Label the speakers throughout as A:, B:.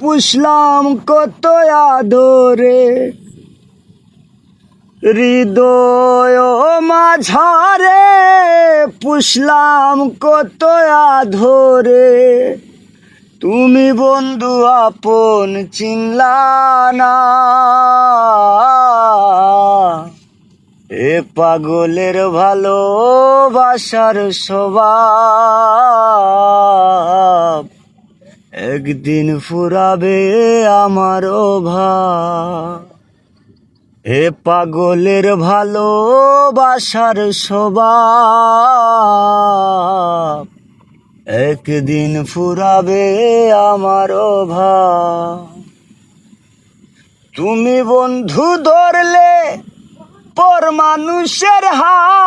A: পুষলাম কত আদরে, হৃদয় মাঝারে পুষলাম কত আধরে। তুমি বন্ধু আপন চিনলা না, এ পাগলের ভালোবাসার স্বভাব একদিন ফুরাবে আমার অভাব। এ পাগলের ভালোবাসার স্বভাব একদিন ফুরাবে আমার অভাব। তুমি বন্ধু ধরলে পর মানুষের হাত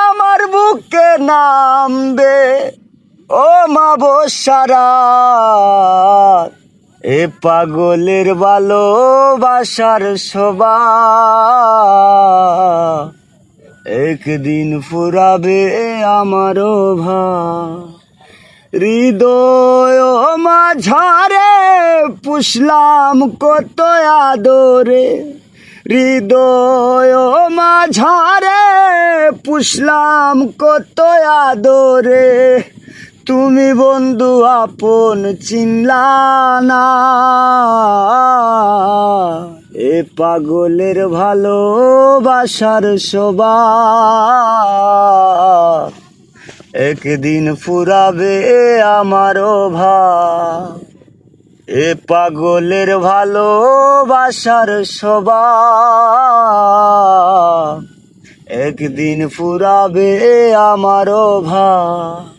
A: আমার বুকে নামবে ও মা বসারাত। এ পাগলের ভালোবাসার স্বভাব একদিন ফুরাবে আমার অভাব। হৃদয় মাঝারে পুষলাম কত আদরে, হৃদয় মাঝারে পুষলাম কত আদরে। তুমি বন্ধু আপন চিনলা না, এ পাগলের ভালোবাসার স্বভাব একদিন ফুরাবে আমার অভাব। এ পাগলের ভালোবাসার স্বভাব একদিন ফুরাবে আমার অভাব।